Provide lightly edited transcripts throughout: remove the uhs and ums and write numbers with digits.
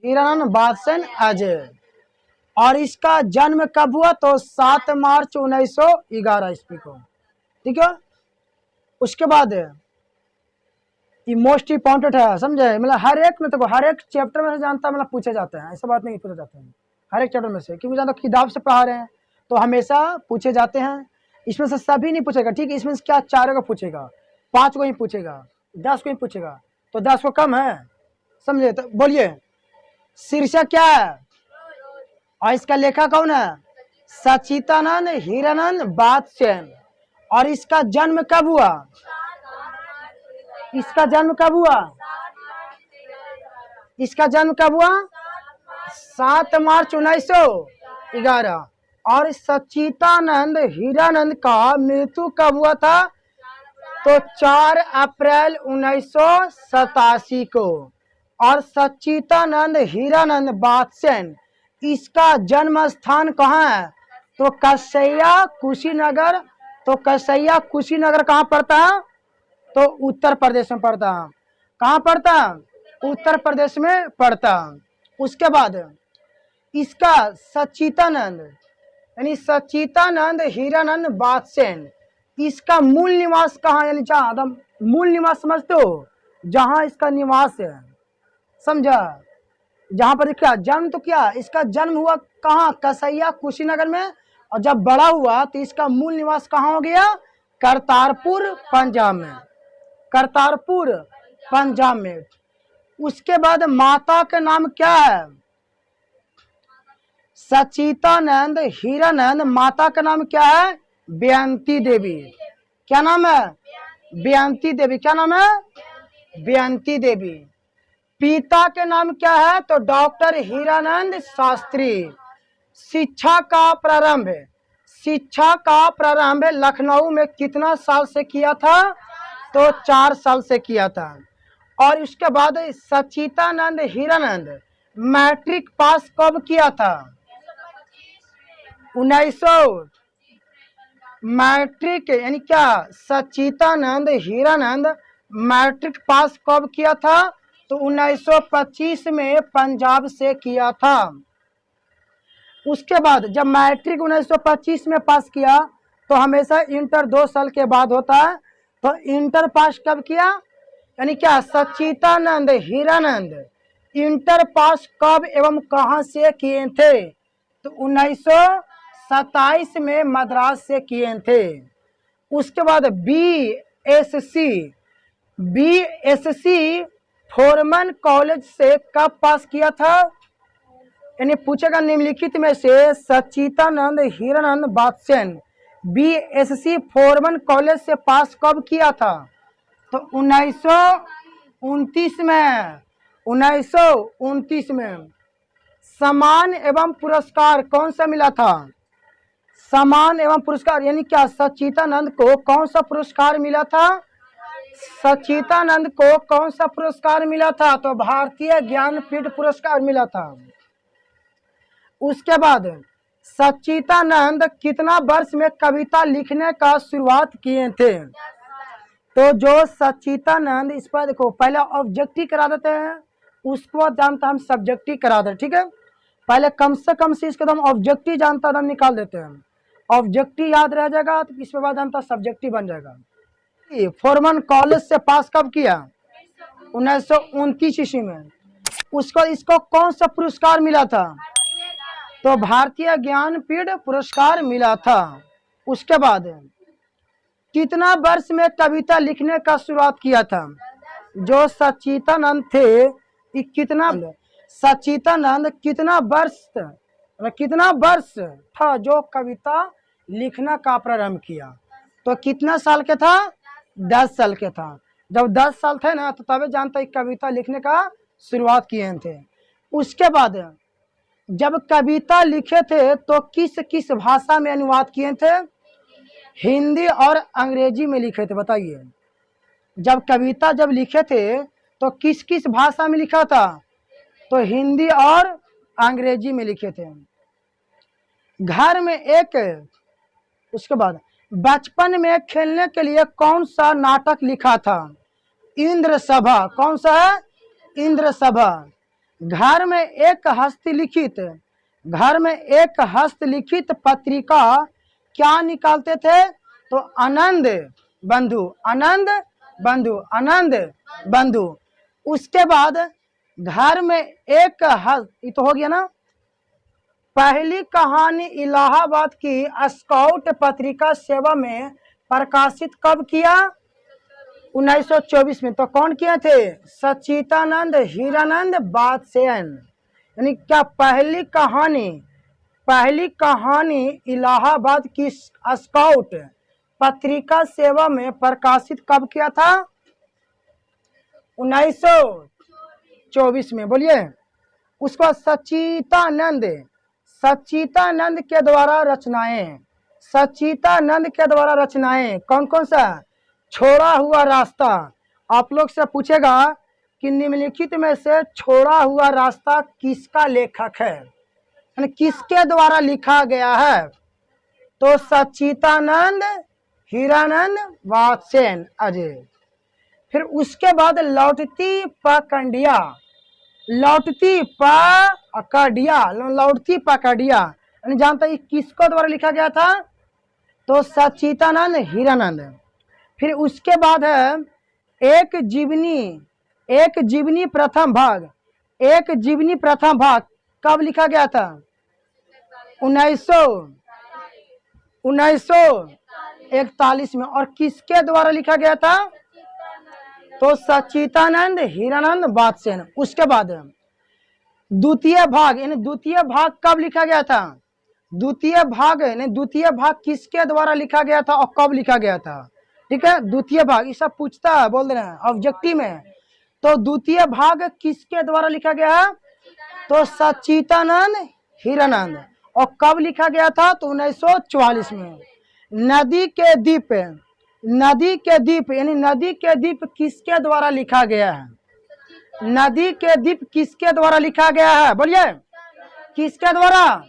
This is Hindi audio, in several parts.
हीरानंद बादशाह अजय। और इसका जन्म कब हुआ? तो 7 मार्च 1911 ईस्वी को। ठीक है। उसके बाद ये मोस्ट इम्पोर्टेंट है, समझे? मतलब हर एक में तो हर एक चैप्टर में से जानता मतलब पूछे जाते हैं, ऐसा बात नहीं पूछे जाते हैं हर एक चैप्टर में से, क्योंकि जानता किताब से पढ़ा रहे हैं तो हमेशा पूछे जाते हैं। इसमें से सभी नहीं पूछेगा, ठीक है? इसमें से क्या 4 को पूछेगा, 5 को ही पूछेगा, 10 को ही पूछेगा, तो 10 को कम है, समझे? तो बोलिए शीर्षक क्या है और इसका लेखक कौन है? सच्चिदानंद हीरानंद बादशाह। और इसका जन्म कब हुआ? इसका जन्म कब हुआ? इसका जन्म कब हुआ? 7 मार्च 1911। और सच्चिदानंद हीरानंद का मृत्यु कब हुआ था? तो 4 अप्रैल 1987 को। और सच्चिदानंद हीरानंद बादशाह इसका जन्म स्थान कहाँ है? तो कसैया कुशीनगर। तो कसैया कुशीनगर कहाँ पड़ता है? तो उत्तर प्रदेश में पड़ता है। कहाँ पड़ता है? उत्तर प्रदेश में पड़ता है। उसके बाद इसका सच्चिदानंद यानी सच्चिदानंद हीरानंद बादशाह इसका मूल निवास कहाँ, यानी जहाँ मूल निवास समझते हो, जहाँ इसका निवास है, समझा? जहाँ पर क्या जन्म, तो क्या इसका जन्म हुआ कहाँ? कसैया कुशीनगर में। और जब बड़ा हुआ तो इसका मूल निवास कहाँ हो गया? करतारपुर पंजाब में। करतारपुर पंजाब में। उसके बाद माता का नाम क्या है? सच्चिदानंद हीरानंद माता का नाम क्या है? बेयंती देवी। क्या नाम है? बेयंती देवी। क्या नाम है? बेयंती देवी। पिता के नाम क्या है? तो डॉक्टर हीरानंद शास्त्री। शिक्षा का प्रारंभ लखनऊ में कितना साल से किया था? तो 4 साल से किया था। और उसके बाद सच्चिदानंद हीरानंद मैट्रिक पास कब किया था? 1900 मैट्रिक यानी क्या? सच्चिदानंद हीरानंद मैट्रिक पास कब किया था? तो 1925 में पंजाब से किया था। उसके बाद जब मैट्रिक 1925 में पास किया तो हमेशा इंटर 2 साल के बाद होता है। तो इंटर पास कब किया? यानी क्या? सच्चिदानंद हीरानंद इंटर पास कब एवं कहां से किए थे? तो 1927 में मद्रास से किए थे। उसके बाद बीएससी फॉरमन कॉलेज से कब पास किया था? यानी पूछेगा निम्नलिखित में से सच्चिदानंद हीरानंद बादशाह बीएससी फॉरमन कॉलेज से पास कब किया था? तो 1929 में। 1929 में। सम्मान एवं पुरस्कार कौन सा मिला था? सम्मान एवं पुरस्कार यानी क्या? सच्चिदानंद को कौन सा पुरस्कार मिला था? सच्चिदानंद को कौन सा पुरस्कार मिला था? तो भारतीय ज्ञानपीठ पुरस्कार मिला था। उसके बाद सच्चिदानंद कितना वर्ष में कविता लिखने का शुरुआत किए थे? तो जो सच्चिदानंद, इस पर देखो पहले ऑब्जेक्टिव करा देते हैं, उसके बाद जानता हम सब्जेक्टिव करा देते, ठीक है? पहले कम से कम से इसके हम ऑब्जेक्टिव जानता हम निकाल देते हैं, ऑब्जेक्टिव याद रह जाएगा तो इसके बाद जानता सब्जेक्टिव बन जाएगा। फॉरमन कॉलेज से पास कब किया? 1929 ईस्वी में। उसको इसको कौन सा पुरस्कार मिला था? तो भारतीय ज्ञानपीठ पुरस्कार मिला था। उसके बाद कितना वर्ष में कविता लिखने का शुरुआत किया था? जो सच्चिदानंद थे सच्चिदानंद कितना वर्ष था जो कविता लिखना का प्रारंभ किया? तो कितना साल के था? 10 साल के था। जब 10 साल थे ना तो तभी जानता कविता लिखने का शुरुआत किए थे। उसके बाद जब कविता लिखे थे तो किस किस भाषा में अनुवाद किए थे? हिंदी और अंग्रेजी में लिखे थे। बताइए, जब कविता जब लिखे थे तो किस किस भाषा में लिखा था? तो हिंदी और अंग्रेजी में लिखे थे। घर में एक, उसके बाद बचपन में खेलने के लिए कौन सा नाटक लिखा था? इंद्र सभा। कौन सा है? इंद्र सभा। घर में एक हस्तलिखित पत्रिका क्या निकालते थे? तो आनंद बंधु, आनंद बंधु, आनंद बंधु। उसके बाद घर में एक ये तो हो गया ना। पहली कहानी इलाहाबाद की स्काउट पत्रिका सेवा में प्रकाशित कब किया? 1924 में। तो कौन किए थे? सच्चिदानंद हीरानंद बादशाह। यानी क्या पहली कहानी इलाहाबाद की स्काउट पत्रिका सेवा में प्रकाशित कब किया था? 1924 में। बोलिए। उसको सच्चिदानंद के द्वारा रचनाएं कौन कौन सा? छोड़ा हुआ रास्ता। आप लोग से पूछेगा कि निम्नलिखित में से छोड़ा हुआ रास्ता किसका लेखक है, यानी किसके द्वारा लिखा गया है? तो सच्चिदानंद हीरानंद बादशाह अजय। फिर उसके बाद लौटती पकड़िया, यानी जानता है किसको द्वारा लिखा गया था? तो सच्चिदानंद हीरानंद। फिर उसके बाद है एक जीवनी प्रथम भाग कब लिखा गया था? 1941 में। और किसके द्वारा लिखा गया था? तो सच्चिदानंद हीरानंद बादशाह। उसके बाद द्वितीय भाग कब लिखा गया था? द्वितीय भाग किसके द्वारा लिखा गया था और कब लिखा गया था? ठीक है, द्वितीय भाग ये सब पूछता है, बोल रहे हैं ऑब्जेक्टिव में। तो द्वितीय भाग किसके द्वारा लिखा गया है? तो सच्चिदानंद हीरानंद। और कब लिखा गया था? तो 1944 में। नदी के द्वीप यानी नदी के द्वीप किसके द्वारा लिखा गया है? नदी के द्वीप किसके द्वारा लिखा गया है? बोलिए। किसके द्वारा?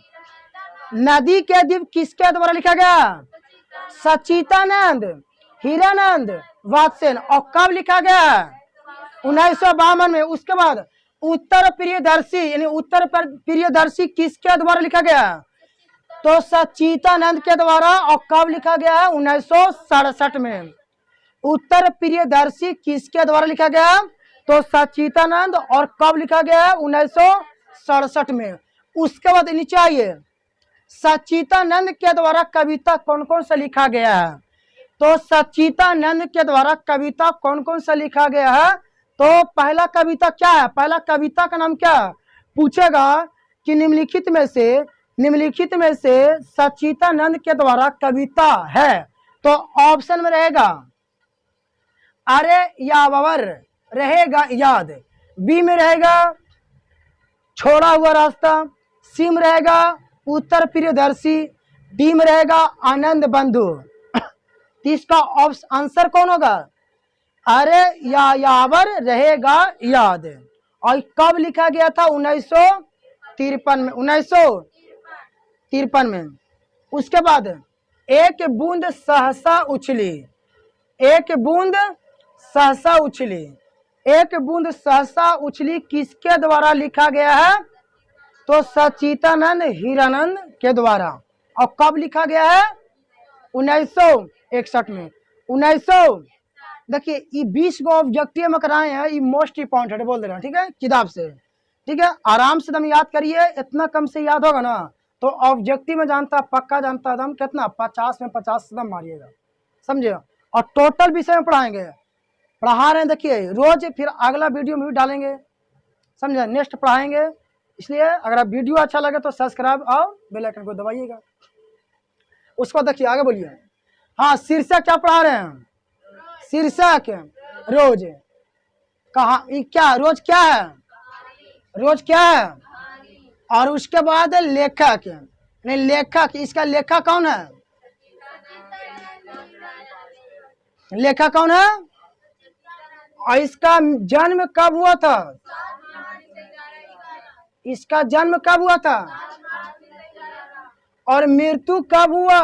नदी के द्वीप किसके द्वारा लिखा गया? सच्चिदानंद हीरानंद बादशाह। और कब लिखा गया? 1952 में। उसके बाद उत्तर प्रियदर्शी यानी उत्तर प्रियदर्शी किसके द्वारा लिखा गया? तो सच्चिदानंद के द्वारा। और कब लिखा गया है? 1967 में। उत्तर प्रियदर्शी किसके द्वारा लिखा गया? तो सच्चिदानंद। और कब लिखा गया है? 1967 में। उसके बाद नीचे आइए, सच्चिदानंद के द्वारा कविता कौन कौन सा लिखा गया है? तो सच्चिदानंद के द्वारा कविता कौन कौन सा लिखा गया है? तो पहला कविता क्या है? पहला कविता का नाम क्या पूछेगा कि निम्नलिखित में से सच्चिदानंद के द्वारा कविता है? तो ऑप्शन में रहेगा अरे यावर, रहेगा याद। बी में रहेगा छोड़ा हुआ रास्ता। सी में रहेगा उत्तर प्रियदर्शी। डी में रहेगा आनंद बंधु। तो इसका आंसर कौन होगा? अरे यावर, रहेगा याद। और कब लिखा गया था? 1953 में। उसके बाद एक बूंद सहसा उछली किसके द्वारा लिखा गया है? तो सच्चिदानंद हीरानंद के द्वारा। और कब लिखा गया है? 1961 में। 1900 देखिए ये 20 को ऑब्जेक्टिव में कराए हैं, ये मोस्ट इंपॉर्टेंट बोल दे रहे हैं। ठीक है, किताब से। ठीक है, आराम से दम याद करिए, इतना कम से याद होगा ना तो ऑब्जेक्टिव में जानता पक्का जानता दम कितना 50 में 50 दम मारिएगा, समझे। और टोटल विषय में पढ़ा रहे हैं। देखिए रोज फिर अगला वीडियो में भी डालेंगे, समझे, नेक्स्ट पढ़ाएंगे। इसलिए अगर आप वीडियो अच्छा लगे तो सब्सक्राइब और बेल आइकन को दबाइएगा। उसको देखिए आगे बोलिए। हाँ, शीर्षक क्या पढ़ा रहे हैं? शीर्षक रोज कहा क्या? रोज क्या है? रोज क्या है? और उसके बाद लेखक, नहीं लेखक, इसका लेखक कौन है? लेखक कौन है? और इसका जन्म कब हुआ था? इसका जन्म कब हुआ था? और मृत्यु कब हुआ?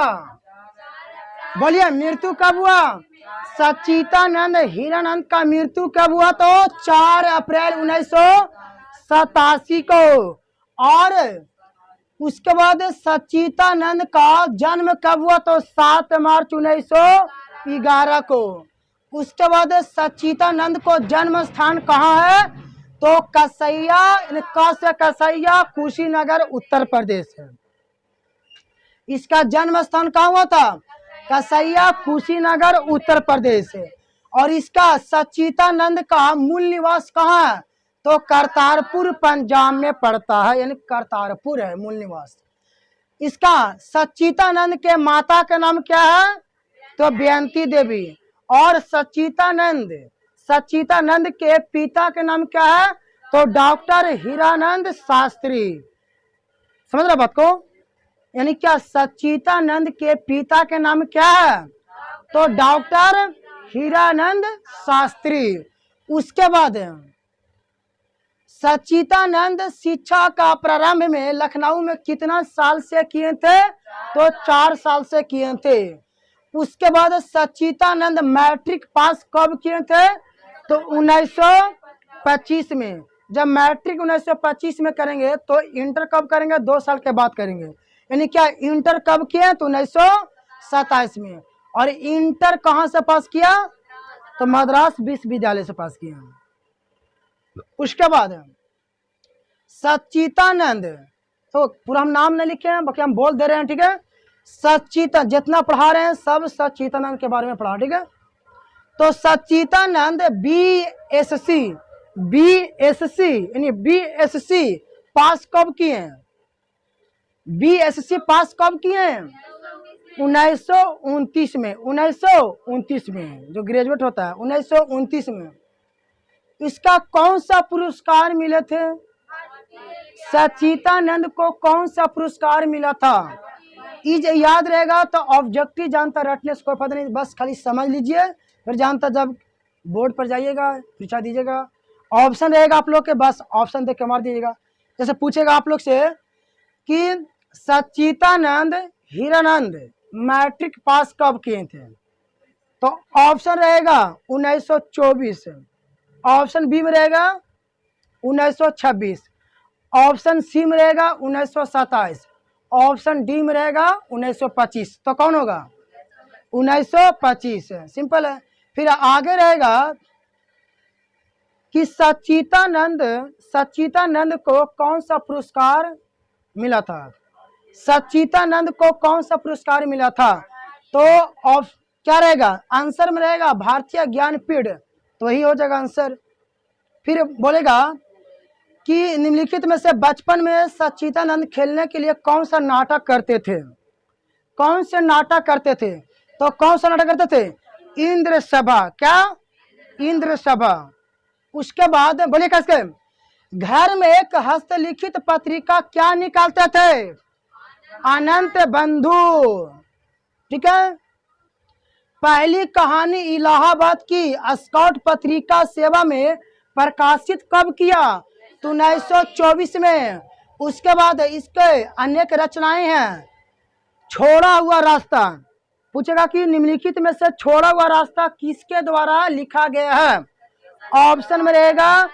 बोलिए, मृत्यु कब हुआ? सच्चिदानंद हीरानंद का मृत्यु कब हुआ? तो 4 अप्रैल 87 को। और उसके बाद सच्चिदानंद का जन्म कब हुआ? तो 7 मार्च 1911 को। उसके बाद सच्चिदानंद को जन्म स्थान कहाँ है? तो कसैया, कसैया कुशीनगर उत्तर प्रदेश है। इसका जन्म स्थान कहाँ हुआ था? कसैया कुशीनगर उत्तर प्रदेश है। और इसका सच्चिदानंद का मूल निवास कहाँ है? तो करतारपुर पंजाब में पड़ता है, यानी करतारपुर है मूल निवास। इसका सच्चिदानंद के माता का नाम क्या है? तो बेअंती देवी। और सच्चिदानंद के पिता के नाम क्या है? तो डॉक्टर हीरानंद शास्त्री। समझ रहे बात को? यानी क्या सच्चिदानंद के पिता के नाम क्या है? तो डॉक्टर हीरानंद शास्त्री। उसके बाद सच्चिदानंद शिक्षा का प्रारंभ में लखनऊ में कितना साल से किए थे? तो 4 साल से किए थे। उसके बाद सच्चिदानंद मैट्रिक पास कब किए थे? तो 1925 में। जब मैट्रिक 1925 में करेंगे तो इंटर कब करेंगे? 2 साल के बाद करेंगे। यानी क्या इंटर कब किए? तो 1927 में। और इंटर कहाँ से पास किया? तो मद्रास विश्वविद्यालय से पास किया। उसके बाद सच्चिदानंद, तो पूरा हम नाम नहीं लिखे हैं, बाकी हम बोल दे रहे हैं, ठीक है? सच्चिदानंद जितना पढ़ा रहे हैं सब सच्चिदानंद के बारे में पढ़ा, ठीक है? तो सच्चिदानंद बीएससी यानी बीएससी पास कब किए हैं? बीएससी पास कब किए हैं? 1929 में। 1929 में जो ग्रेजुएट होता है 1929 में। इसका कौन सा पुरस्कार मिले थे? सच्चिदानंद को कौन सा पुरस्कार मिला था? ये याद रहेगा तो ऑब्जेक्टिव जानता रटने से कोई फायदा नहीं, बस खाली समझ लीजिए, फिर जानता जब बोर्ड पर जाइएगा पूछा दीजिएगा। ऑप्शन रहेगा आप लोग के, बस ऑप्शन देख के मार दीजिएगा। जैसे पूछेगा आप लोग से कि सच्चिदानंद हीरानंद मैट्रिक पास कब किए थे? तो ऑप्शन रहेगा 1924, ऑप्शन बी में रहेगा 1926, ऑप्शन सी में रहेगा 1927, ऑप्शन डी में रहेगा 1925। तो कौन होगा? 1925 है, सिंपल है। फिर आगे रहेगा कि सच्चिदानंद को कौन सा पुरस्कार मिला था? सच्चिदानंद को कौन सा पुरस्कार मिला था? तो क्या रहेगा? आंसर में रहेगा भारतीय ज्ञानपीठ, तो वही हो जाएगा आंसर। फिर बोलेगा कि निम्नलिखित में से बचपन में सच्चिदानंद खेलने के लिए कौन सा नाटक करते थे? कौन से नाटक करते थे? तो कौन सा नाटक करते थे? इंद्र सभा। क्या? इंद्र सभा। उसके बाद बोलिए कैसे? घर में एक हस्तलिखित पत्रिका क्या निकालते थे? अनंत बंधु, ठीक है? पहली कहानी इलाहाबाद की स्काउट पत्रिका सेवा में प्रकाशित कब किया? तो 1924 में। उसके बाद इसके अनेक रचनाएं हैं। छोड़ा हुआ रास्ता, पूछेगा कि निम्नलिखित में से छोड़ा हुआ रास्ता किसके द्वारा लिखा गया है? ऑप्शन में रहेगा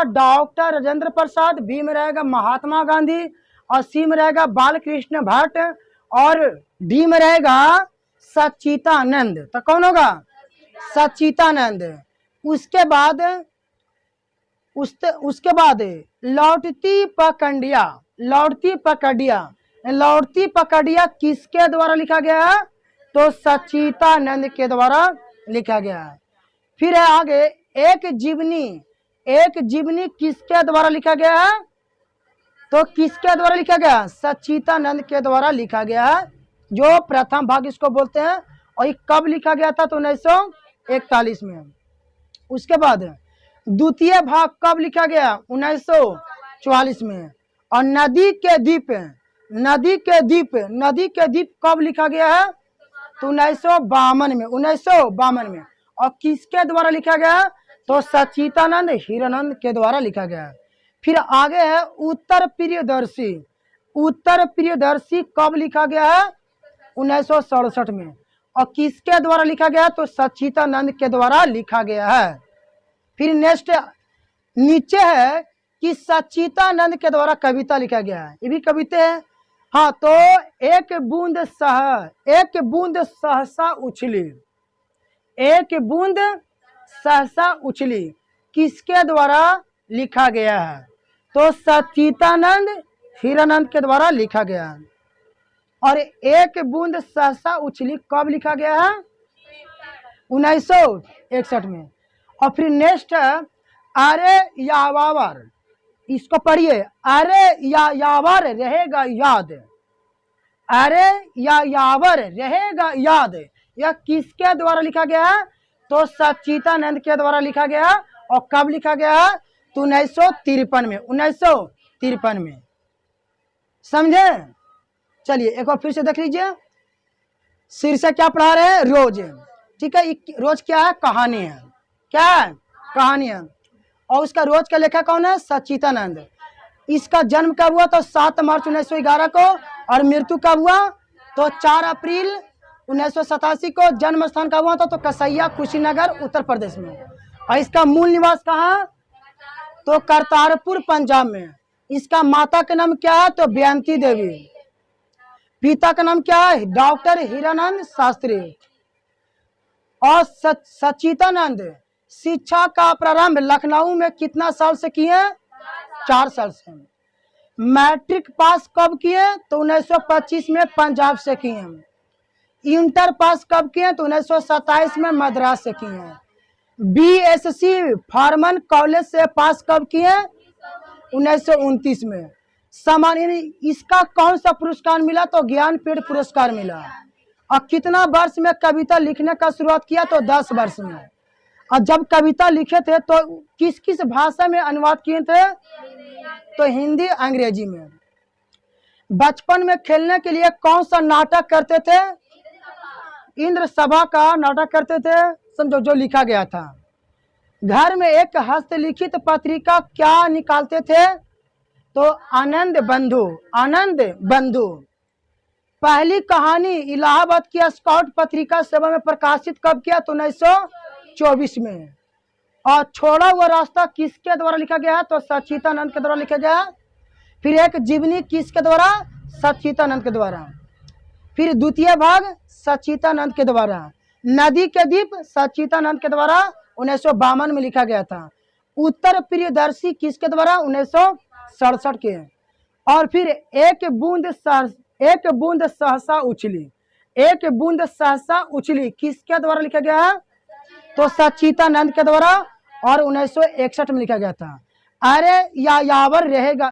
डॉक्टर राजेंद्र प्रसाद, बी में रहेगा महात्मा गांधी, और सी में रहेगा बालकृष्ण भट्ट, और डी में रहेगा सच्चिदानंद। तो कौन होगा? सच्चिदानंद। उसके बाद लौटती पकड़िया किसके द्वारा लिखा गया है? तो सच्चिदानंद के द्वारा लिखा गया है। फिर है आगे एक जीवनी किसके द्वारा लिखा गया है? तो किसके द्वारा लिखा गया? सच्चिदानंद के द्वारा लिखा गया है, जो प्रथम भाग इसको बोलते हैं। और ये कब लिखा गया था? तो 1941 में। उसके बाद द्वितीय भाग कब लिखा गया? 1944 में। और नदी के द्वीप कब लिखा गया है? तो 1952 में। और किसके द्वारा लिखा गया? तो सच्चिदानंद हीरानंद के द्वारा लिखा गया है। फिर आगे है उत्तर प्रियदर्शी कब लिखा गया है? 1967 में। और किसके द्वारा लिखा गया? तो सच्चिदानंद के द्वारा लिखा गया है। फिर नेक्स्ट नीचे है कि सच्चिदानंद के द्वारा कविता लिखा गया है, ये भी कविता है। हाँ, तो एक बूंद सहसा उछली, एक बूंद सहसा उछली किसके द्वारा लिखा गया है? तो सच्चिदानंद हीरानंद के द्वारा लिखा गया है। और एक बूंद सहसा उछली कब लिखा गया है? 1961 में। और फिर नेक्स्ट है अरे यावावर, इसको पढ़िए, अरे यावर रहेगा याद, अरे यावर रहेगा याद, यह किसके द्वारा लिखा गया है? तो सच्चिदानंद के द्वारा लिखा गया। और कब लिखा गया? तो 1953 में, 1953 में। समझे? चलिए एक बार फिर से देख लीजिए, शीर्षक क्या पढ़ा रहे हैं? रोज। ठीक है, रोज क्या है? कहानी है। क्या है? कहानी है। और उसका रोज का लेखक कौन है? सच्चिदानंद। इसका जन्म कब हुआ? तो 7 मार्च 1911 को। और मृत्यु कब हुआ? तो 4 अप्रैल 1987 को। जन्म स्थान कब हुआ था? तो कसैया, कुशीनगर, उत्तर प्रदेश में। और इसका मूल निवास कहाँ? तो करतारपुर, पंजाब में। इसका माता का नाम क्या है? तो बेअंती देवी। पिता का नाम क्या है? डॉक्टर हीरानंद शास्त्री। और सच्चिदानंद शिक्षा का प्रारंभ लखनऊ में कितना साल से किए? 4 साल से। मैट्रिक पास कब किए? तो 1925 में पंजाब से किए। इंटर पास कब किए? तो 1927 में मद्रास से किए। बीएससी फार्मन कॉलेज से पास कब किए? 1929 में। सामान्य इसका कौन सा पुरस्कार मिला? तो ज्ञानपीठ पुरस्कार मिला। और कितना वर्ष में कविता लिखने का शुरुआत किया? तो 10 वर्ष में। और जब कविता लिखे थे तो किस किस भाषा में अनुवाद किए थे? तो हिंदी, अंग्रेजी में। बचपन में खेलने के लिए कौन सा नाटक करते थे? इंद्र सभा का नाटक करते थे, समझो, जो लिखा गया था। घर में एक हस्तलिखित पत्रिका क्या निकालते थे? तो आनंद बंधु, आनंद बंधु। पहली कहानी इलाहाबाद की स्काउट पत्रिका सेवा में प्रकाशित कब किया? तो 1924 में। और छोड़ा हुआ रास्ता किसके द्वारा लिखा गया? तो सच्चिदानंद के द्वारा लिखा गया। फिर एक जीवनी किसके द्वारा? सच्चिदानंद के द्वारा। फिर द्वितीय भाग सच्चिदानंद के द्वारा। नदी के द्वीप सच्चिदानंद के द्वारा 1952 में लिखा गया था। उत्तर प्रियदर्शी किसके द्वारा? 1967 के। और फिर एक बूंद सहसा उछली, एक बूंद सहसा उछली किसके द्वारा लिखा गया है? तो सच्चिदानंद के द्वारा। और 1961 में लिखा गया था। अरे यावर रहेगा